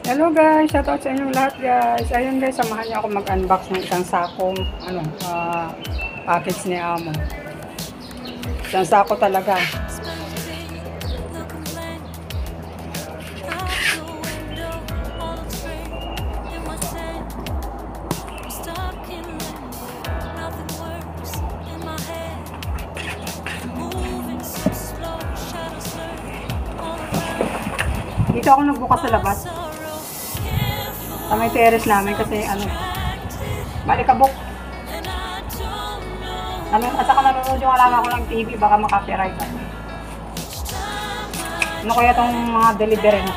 Hello guys, shoutout sa inyong lahat guys. Ayun guys, samahan niyo ako mag-unbox ng isang sakong package ni Amo. Isang sako talaga. Dito ako nagbukas sa labas. Sa may terrace namin kasi malikabok. At saka nanonood yung alaga ko ng TV, baka makapiright ako. Ano kaya itong mga delivery na?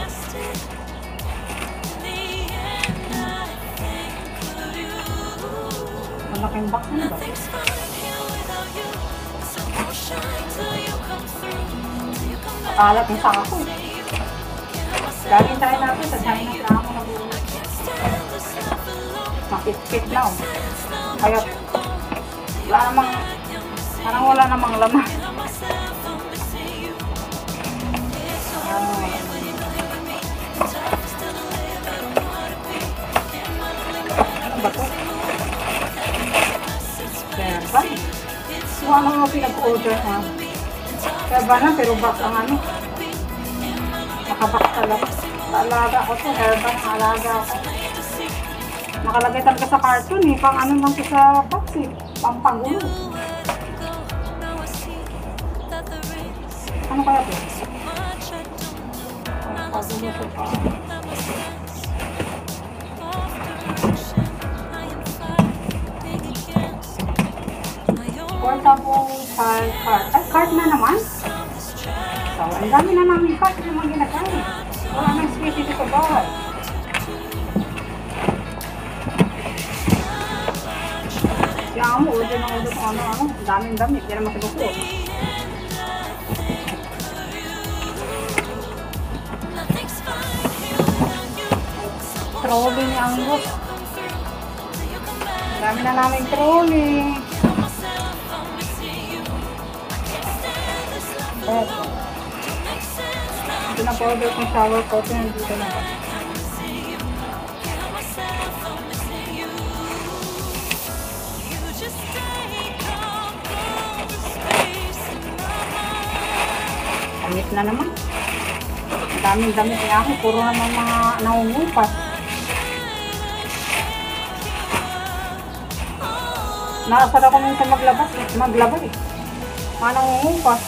Malaking box na ba? Kalat yung saka ko. Galing tayo natin sa China sila ako nag-uwi. Makit-kit na oh. Kaya parang wala namang laman. Ano ba to? Serban? Kung ano nga pinag-order na. Serban na pero box ang ano. Nakabox talaga. Alaga ko to. Serban ang alaga ko. Nakalagay talaga sa carton eh. Pang ano lang sa box eh. Pampagulo. Ano kaya to? Pampagulo sa pa. Portable child cart. Ay, cart na naman? So, ang dami na namin cart yung mga ginagamit. Wala nang space dito sa bahay. Kaya mo, order ng order kung ano-ano. Daming damit. Yan naman sinuko. Trolley ni Angus. Dami na namin trolley. Ito na po-order kong shower curtain. Dito na ba? Damit na naman. Daming damit niya ako. Puro naman mga nangungupas. Nakasara ko nung sa maglabas eh. Mga nangungupas.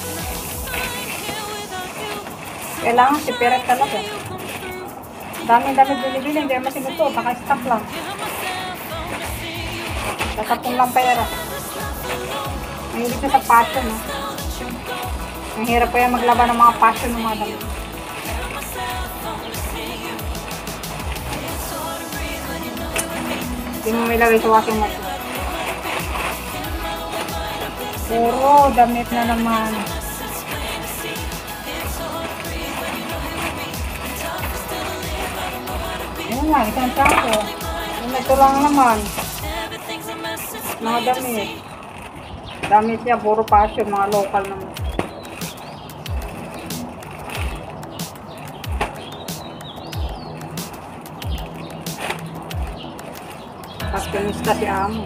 Kailangan si Peret talaga. Daming damit binibili. Hindi naman sinuto. Naka-stock lang. Kasapong lang pera. Mahilig na sa passion. Ang hirap pa yan maglaba ng mga passion ng mga damit. Hindi mo may lagay sa washing machine. Puro damit na naman. Ayan nga, isang sako. Ito lang naman. Mga damit. Damit niya, puro passion, mga local naman. Fashionista si Amo.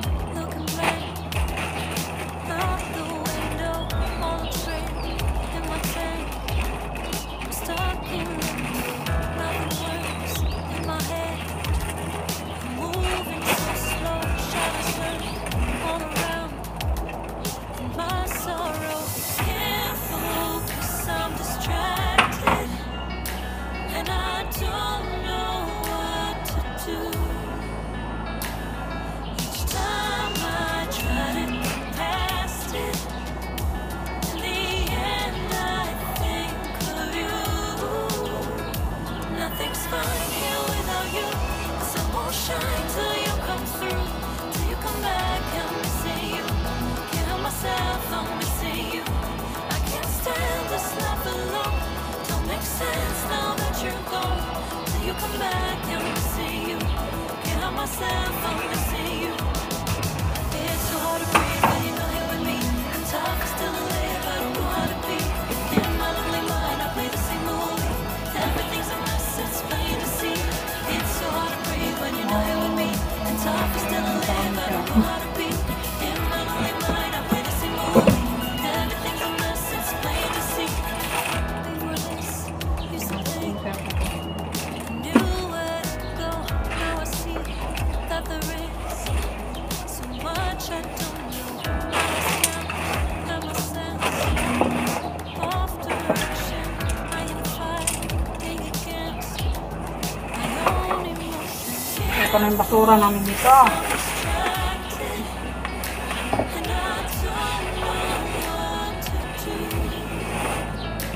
pa ng basura namin dito.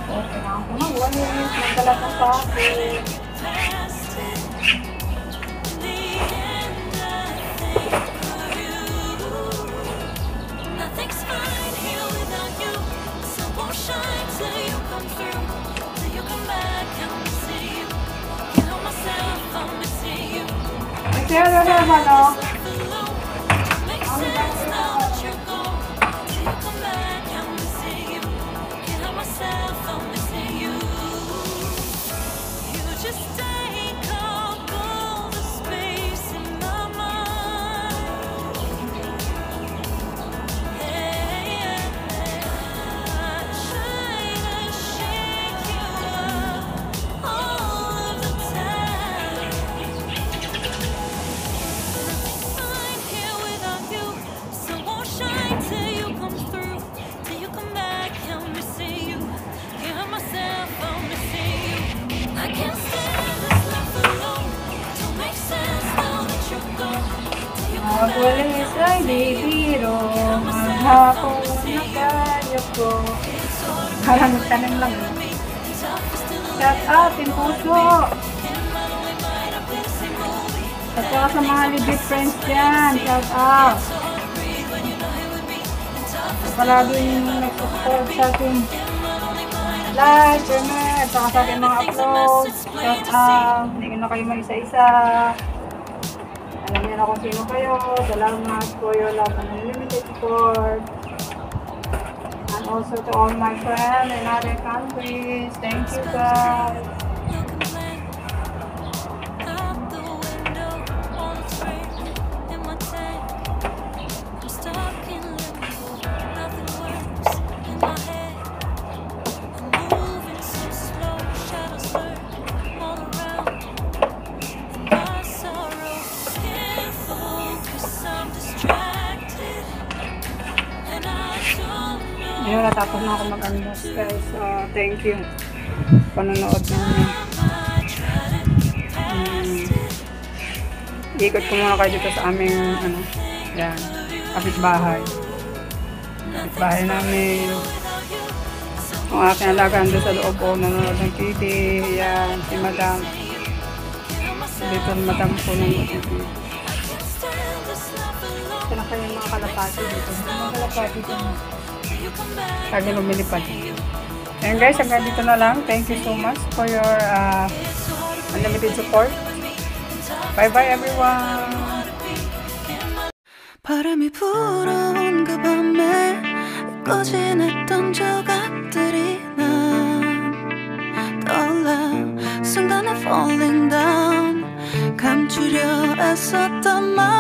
Okay na ako na. Walis. Nagdala ko sa akin. Kaya naman, no? Magwalis ay di biro, maghapon na kayo ko. Parang nagtanong lang. Shout out, in puso. At saka sa mga legit friends dyan, shout out. Palagi yung nag-subscribe sa akin live, comment, at saka sa akin mga upload. Shout out. Hindi ko na kayo mag-isa-isa. Alam niyo na kung sino kayo. Salamat for your love and unlimited support. And also to all my friends in other countries. Thank you guys. Ayun, natapos na ako mag-unbox guys. Thank you. Panonood namin. Ikot ko muna kayo dito sa aming, yan, kapitbahay. Kapitbahay namin. Ang aking alagaan doon sa loob ko, nanonood ng TV. Yan, si Madam. Dito Madam ko ng TV. Ito na kayo mga kalapati dito. Mga kalapati dito. Lagi lumilipad. And guys, hanggang dito na lang. Thank you so much for your unlimited support. Bye bye everyone. 바람이 불어온 그 밤에 꺼진했던 조각들이 난 떠올라 순간에 falling down 감추려 애썼던 말